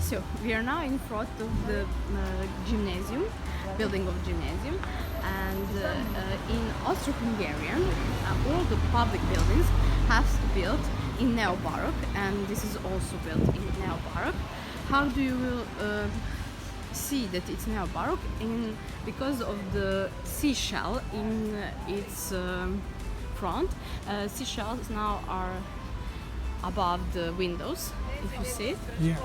So we are now in front of the gymnasium, building of gymnasium, and in Austro-Hungarian, all the public buildings have to be built in neo-baroque, and this is also built in neo-baroque. How do you see that it's neo-baroque? Because of the seashell in its front. Seashells now are above the windows, if you see it. Yeah.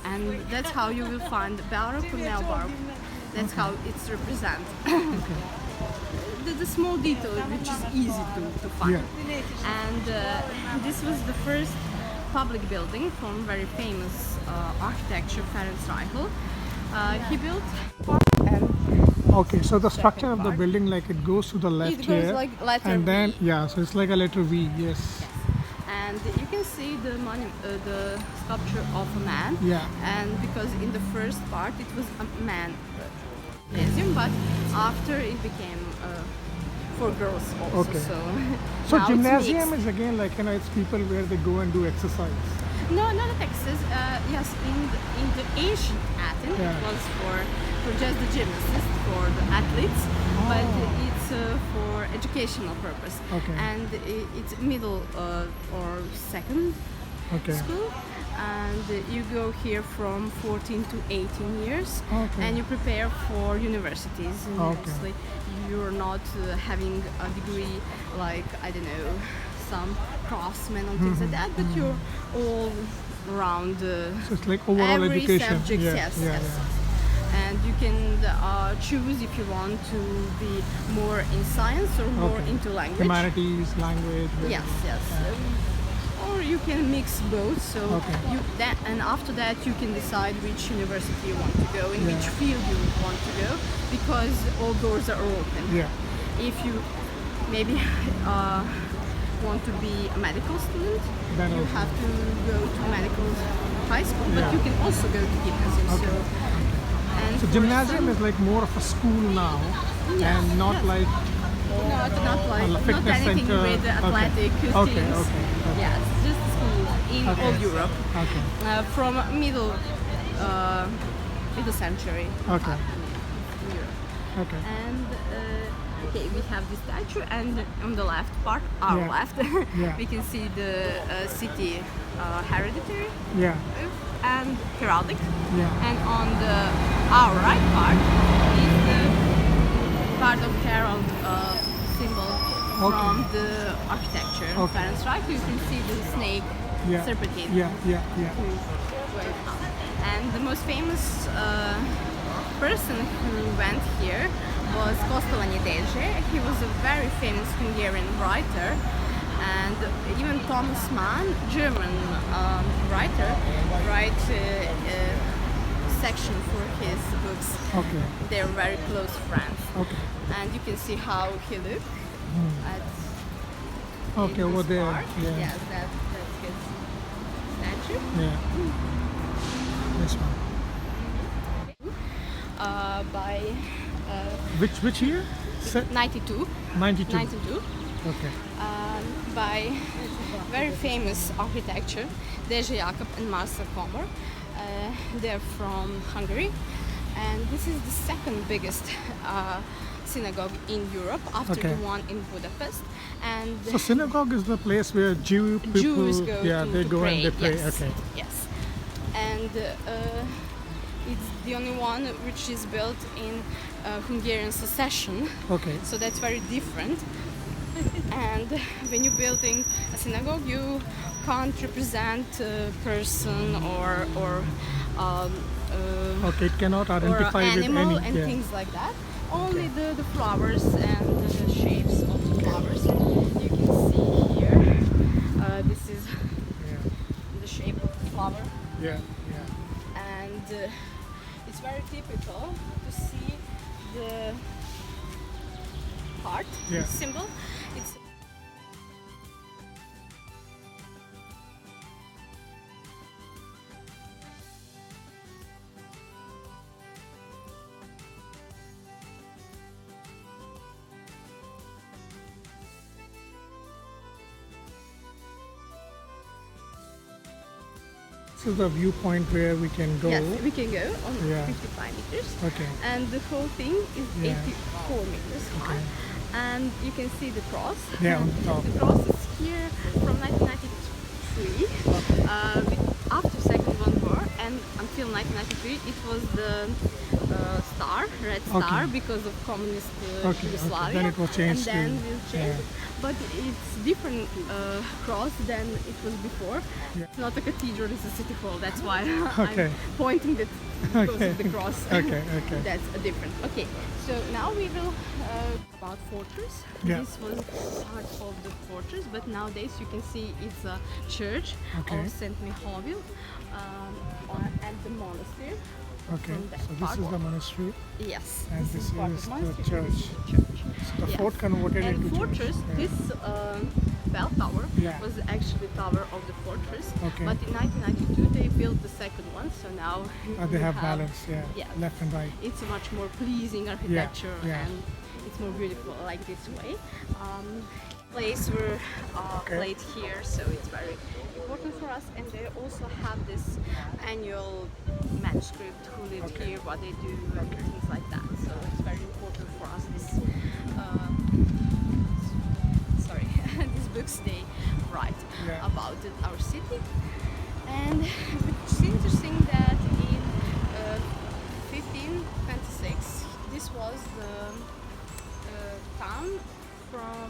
And that's how you will find Baroque or neo-baroque. That's how it's represented. The small detail which is easy to find. Yeah. And this was the first public building from very famous architecture Ferenc Reichel. He built and Okay, so the structure of the building, like it goes to the left it goes here, like letter and then V. so it's like a letter V. Yes. And you can see the sculpture of a man. Yeah. And because in the first part it was a man gymnasium, but after it became for girls also. Okay. So So now it's gymnasium mixed. is again like it's people where they go and do exercise. No, not Texas. Yes, in the ancient Athens Yeah. it was for just the gymnasts, for the athletes, but it's for educational purpose. Okay. And it's middle or second Okay. school, and you go here from 14 to 18 years, Okay. and you prepare for universities. And Okay. mostly you're not having a degree like, I don't know, some craftsmen and things like that, but you're all around So it's like overall every education. subject. Yeah. Yes, Yeah. yes. Yeah. And you can choose if you want to be more in science or more Okay. into language. Humanities, language. Yes, yes. Or you can mix both. So Okay. and after that you can decide which university you want to go, in which Yeah. field you want to go, because all doors are open. Yeah. If you maybe want to be a medical student, Then you also. have to go to medical high school, but Yeah. you can also go to gymnasium. Okay. And So for gymnasium some- is like more of a school now, Yes, and not yes. like not like a not fitness anything center. with the athletic Okay. teams. Okay. Okay. Okay. Yes, just school in Okay. all Europe. Okay. From middle century Okay. in Europe. Okay. And okay, we have this statue, and on the left part, our Yeah. left, Yeah. we can see the city hereditary Yeah. and heraldic. Yeah. And on our right part is the part of herald symbol from the architecture. Okay. Ferenc Reichel, you can see the snake Yeah. serpentine. Yeah. Yeah. Yeah. And the most famous person who went here was Kosztolanyi Dezső. He was a very famous Hungarian writer, and even Thomas Mann, German writer, write a section for his books. Okay. They're very close friends. Okay. And you can see how he looked at Okay. in Over this there. part. Yeah. Yes, that's his statue. Yeah. This one. By Which year? 92. 92. 92. Okay. By very famous architecture, Dezső Jakab and Marcel Kommer. They're from Hungary, and this is the second biggest synagogue in Europe after Okay. the one in Budapest. And So synagogue is the place where Jew people, Jews go yeah, to, they to go pray. and they pray. Yes. Okay. Yes. And it's the only one which is built in Hungarian succession. Okay. So that's very different. And when you're building a synagogue, you can't represent a person or Okay. It cannot or identify an with animal any. and Yeah. things like that. Only the flowers and the shapes of the flowers. You can see here. This is Yeah. the shape of the flower, Yeah. Yeah. and it's very typical to see the heart Yeah. symbol. It's This is the viewpoint where we can go. Yes, we can go on Yeah. 55 meters. Okay. And the whole thing is Yeah. 84 meters high. And you can see the cross. Yeah, on top. The cross is here from 1993. After Second World War and until 1993, it was the red star, Okay. because of communist Okay. Yugoslavia. Then it was changed And then to- we'll change. But it's different cross than it was before. Yeah. It's not a cathedral, it's a city hall. That's why Okay. I'm pointing that because Okay. of the cross. Okay, okay. That's a different. Okay, so now we will about fortress. Yeah. This was part of the fortress, but nowadays you can see it's a church Okay. of Saint Michael and the monastery. Okay. From that So this part. is the monastery. Yes, And this part is of the monastery, church. this is the church. So the Yes. fort converted And into fortress, church. Yeah. this bell tower Yeah. was actually the tower of the fortress. Okay. But in 1992 they built the second one, so now They we have balance, yeah. Yes. Left and right. It's a much more pleasing architecture yeah. and it's more beautiful like this way. Plays were Okay. played here, so it's very important for us. And they also have this annual manuscript, who lived Okay. here, what they do, and things like that. So it's very important for us. This these books they write Yeah. about our city. And it's interesting that in 1526 this was the town from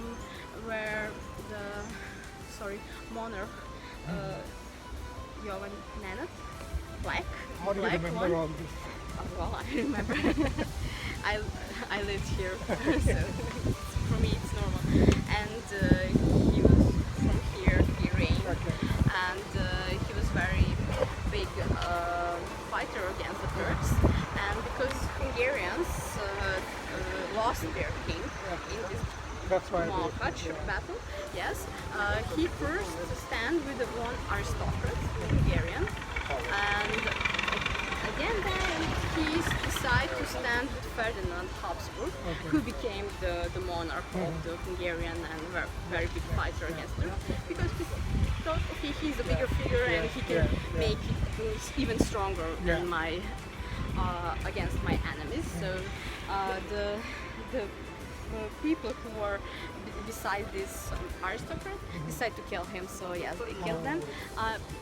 where the monarch Jovan Nenad, black How do you black remember one. all this? Well, I remember. I lived here, so for me it's normal. And he was from here. He reigned, Okay. and he was very big fighter against the Turks. And because Hungarians lost their king in this That's why. Malkach battle, yes, he first stand with the one aristocrat, Hungarian, and again then he decided to stand with Ferdinand Habsburg, who became the monarch of the Hungarian and very big fighter against them, because he thought, okay, he's a bigger figure and he can make it even stronger than my against my enemies. So the people who were beside this aristocrat decided to kill him, so yes, they killed them.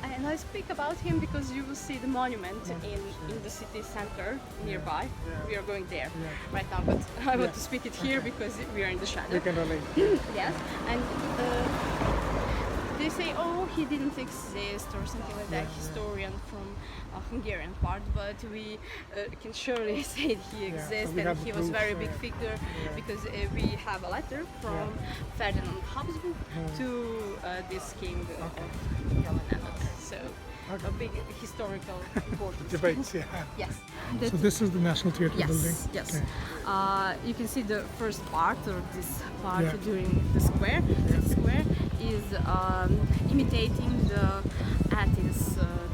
And I speak about him because you will see the monument in the city center nearby. We are going there right now, but I want to speak it here because we are in the shadow. We can relate. Yes, and they say, oh, he didn't exist or something like that, historian from Hungarian part, but we can surely say he exists, so we and have he the was proof, very big figure, because we have a letter from Ferdinand Habsburg to this king of Jovan. So a big historical importance. Debates, yeah. Yes. So this is the National Theatre building. Yes. Okay. You can see the first part, or this part Yeah. during the square. The square is imitating the Athens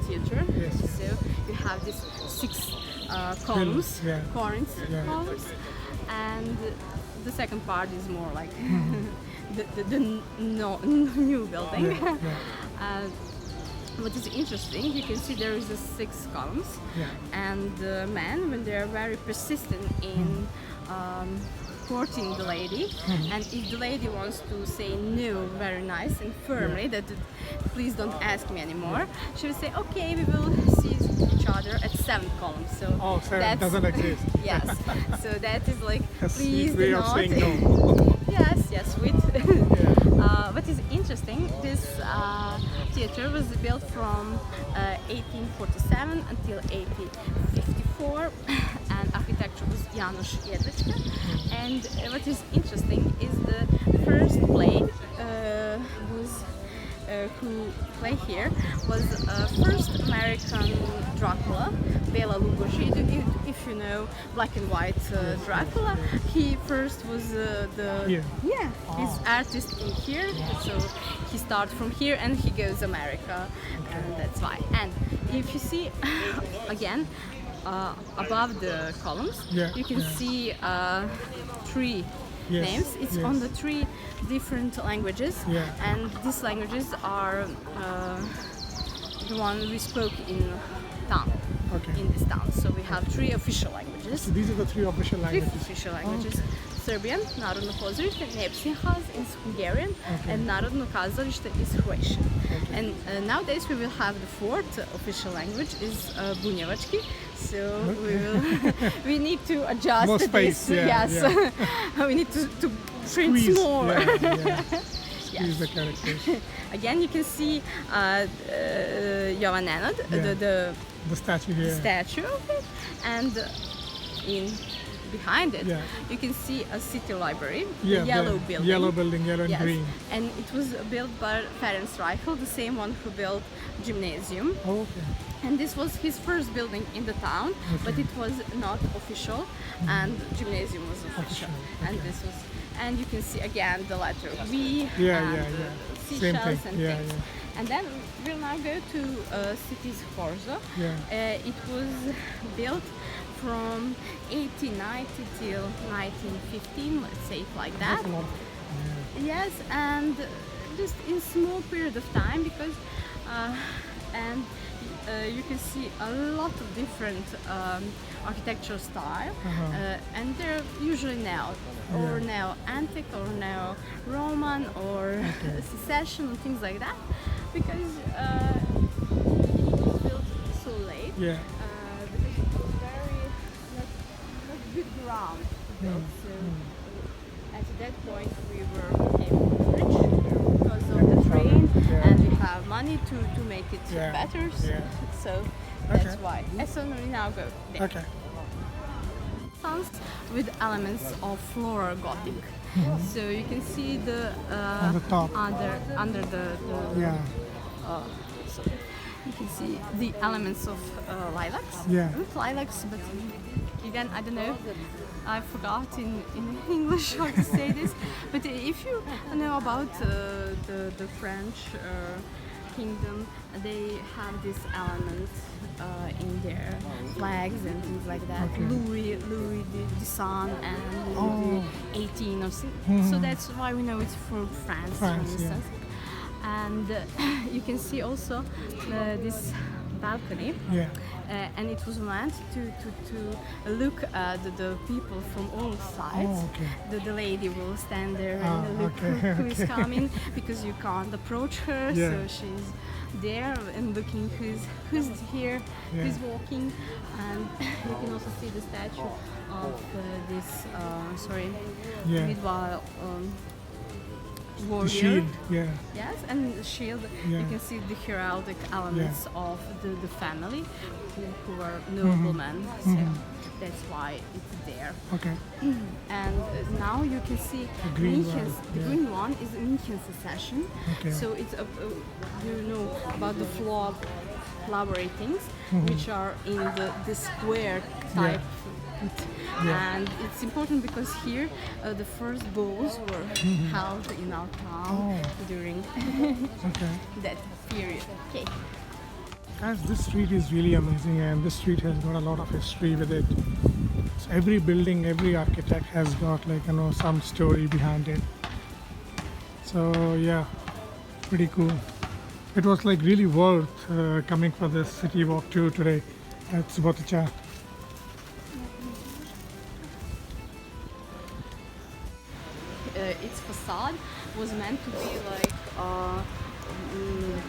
theater. Yes. So you have these 6 columns, yeah. Corinth Yeah. columns, and the second part is more like the new building. What is interesting, you can see there is a 6 columns, and the men, when they are very persistent in courting the lady, and if the lady wants to say no very nice and firmly, that please don't ask me anymore, she will say, okay, we will see each other at 7th column. So Seven doesn't exist. Yes, so that is like, A please sweet way do of not. saying no. Yes, sweet. What is interesting, this theater was built from 1847 until 1854, and architecture was Janos Jedlička. And what is interesting is the first play who play here was first American Dracula, Bela Lugosi. If you know black and white Dracula, he first was his artist in here. So he starts from here and he goes America, and that's why. And if you see again above the columns, you can see 3 names. It's on the 3 different languages, and these languages are the one we spoke in town. Okay. In this town, so we have 3 official languages. So these are the 3 official 3 languages. official languages. Serbian, narodno pozorište, Nepsinhas is Hungarian, and narodno kazalište is Croatian. And nowadays we will have the 4th official language is Bunjevački. So we need to adjust More space, this. Yes, we need to print Squeeze, more. Squeeze the characters. Again, you can see Jovan Nenad, The statue here. statue of it, and behind it you can see a city library, yellow building. Yellow building, yellow and green. And it was built by Ferenc Reichel, the same one who built gymnasium. Oh, okay. And this was his first building in the town, but it was not official, and gymnasium was official. And this was, and you can see again the letter V and seashells and things. And then we'll now go to city's Horzo. It was built from 1890 till 1915, let's say it like that. Yes, and just in small period of time, because and you can see a lot of different architectural style, and they're usually neo antique or neo Roman or secession and things like that, because it was built so late. Because it was very not good ground to build. So at that point we were rich because of the train, and we have money to make it better. So that's why. And so we now go there. Okay. With elements of floral Gothic. So you can see the on the top. under the so you can see the elements of lilacs. Not lilacs, but again, I don't know. I forgot in English how to say this. But if you know about the French kingdom, they have this element in their flags and things like that. Louis the Son and Louis the 18 or something. So that's why we know it's from France, for instance. And you can see also this balcony, and it was meant to look at the people from all sides. The lady will stand there and look who is coming, because you can't approach her, so she's there and looking who's here, who's walking. And you can also see the statue of this medieval warrior. The shield, Yes, and the shield. You can see the heraldic elements of the family, who are noblemen. So that's why it's there. Okay. And now you can see the green one is München secession. So it's you know about the flowery things, which are in the square type. And it's important because here the first balls were held in our town during that period. Okay. Guys, this street is really amazing, and this street has got a lot of history with it. So every building, every architect has got some story behind it. So yeah, pretty cool. It was really worth coming for this city walk tour today at Subotica. Its facade was meant to be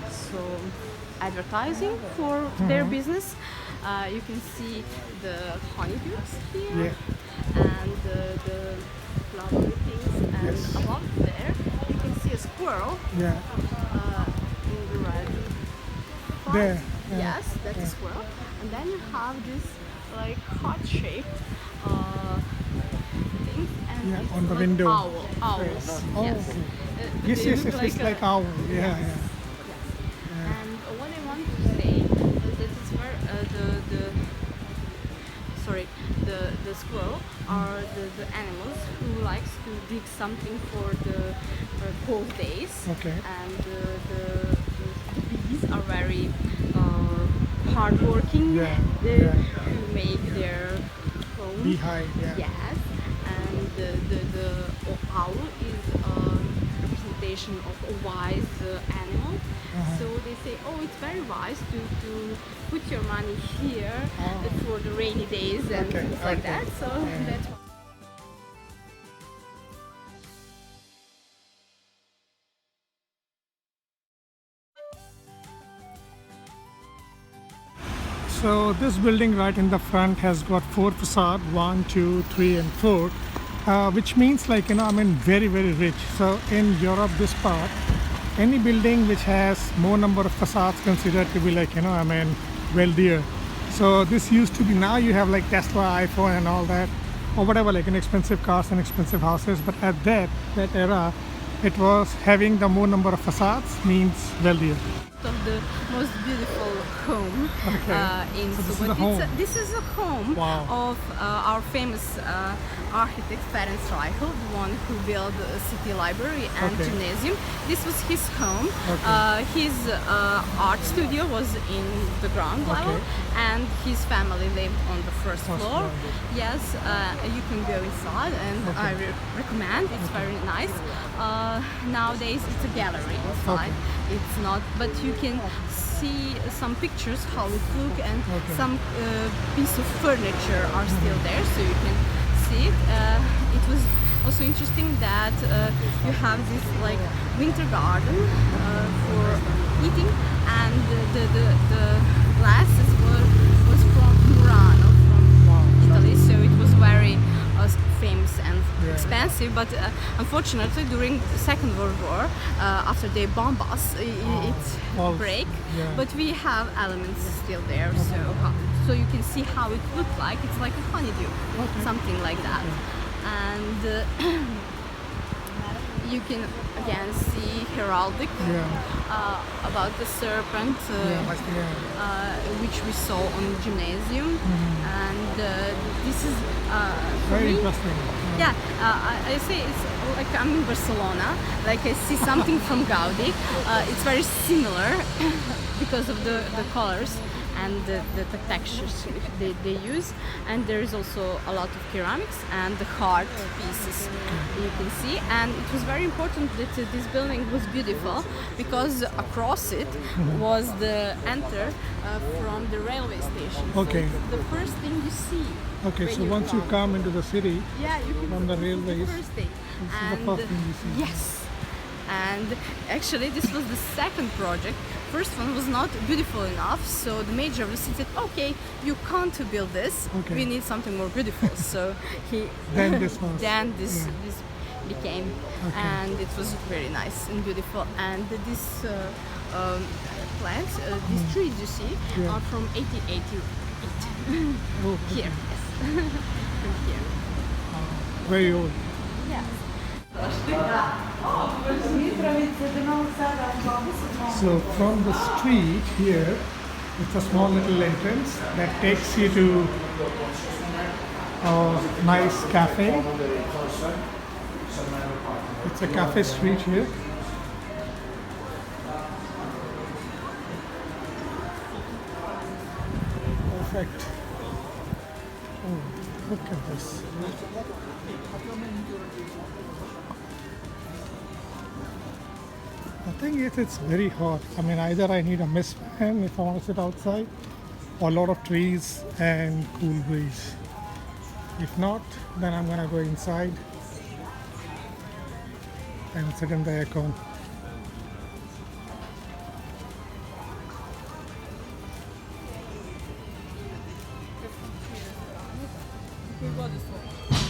so advertising for their business. You can see the honeydews here and the flowery things, and above there you can see a squirrel in the red part. There. Yes, that's a squirrel. And then you have this heart-shaped things, and on the window. Owls. Yes, it's like owl. And what I want to say is that it's where the squirrel are the animals who likes to dig something for the cold days. And the bees are very hardworking. To make their home. Beehive. Yes. And the owl is a representation of a wise animal, So they say, oh, it's very wise to put your money here for the rainy days and Okay, things like okay. that. So that's why. So this building right in the front has got 4 facade, 1, 2, 3 and 4, which means like, I mean very rich. So in Europe, this part, any building which has more number of facades considered to be like, I mean wealthier. So this used to be, now you have like Tesla, iPhone and all that, or whatever, like expensive cars and expensive houses. But at that era, it was having the more number of facades means wealthier. Of the most beautiful home in So this is Subotica. the home. This is a home Wow. of our famous architect Ferenc Reichel, the one who built the city library and Okay. gymnasium. This was his home. Okay. His art studio was in the ground level, Okay. and his family lived on the first floor. floor. Yes, you can go inside, and I recommend. It's very nice. Nowadays, it's a gallery inside. It's not, but you can see some pictures how it look, and some piece of furniture are still there, so you can see it. It was also interesting that you have this like winter garden for eating, and the glasses was from Murano, from Italy, so it was very famous and expensive. But unfortunately, during the Second World War, after they bomb us, it break. Yeah. But we have elements still there, so you can see how it looked like. It's like a honeydew, something like that. And you can again see heraldic about the serpent, which we saw on the gymnasium. And this is for Very me, interesting. yeah, I say it's like I'm in Barcelona, like I see something from Gaudi. It's very similar because of the colors and the textures they use, and there is also a lot of ceramics and the heart pieces you can see. And it was very important that this building was beautiful because across it was the enter from the railway station. Okay. So it's the first thing you see. Okay, when so you once you come into the city, yeah, you can from the this is railways, the first thing. this is the first thing you see. Yes, and actually this was the second project. First one was not beautiful enough, so the mayor of the city said, okay, you can't build this, we need something more beautiful. So he Then this was. then this became, and it was very nice and beautiful. And this plants, these trees you see are from 1888 here, yes. From here. Very old. Yes. So from the street here, it's a small little entrance that takes you to a nice cafe. It's a cafe street here. Perfect. Oh, look at this. The thing is, it's very hot. I mean, either I need a mist fan if I want to sit outside, or a lot of trees and cool breeze. If not, then I'm gonna go inside and sit in the aircon. Погода.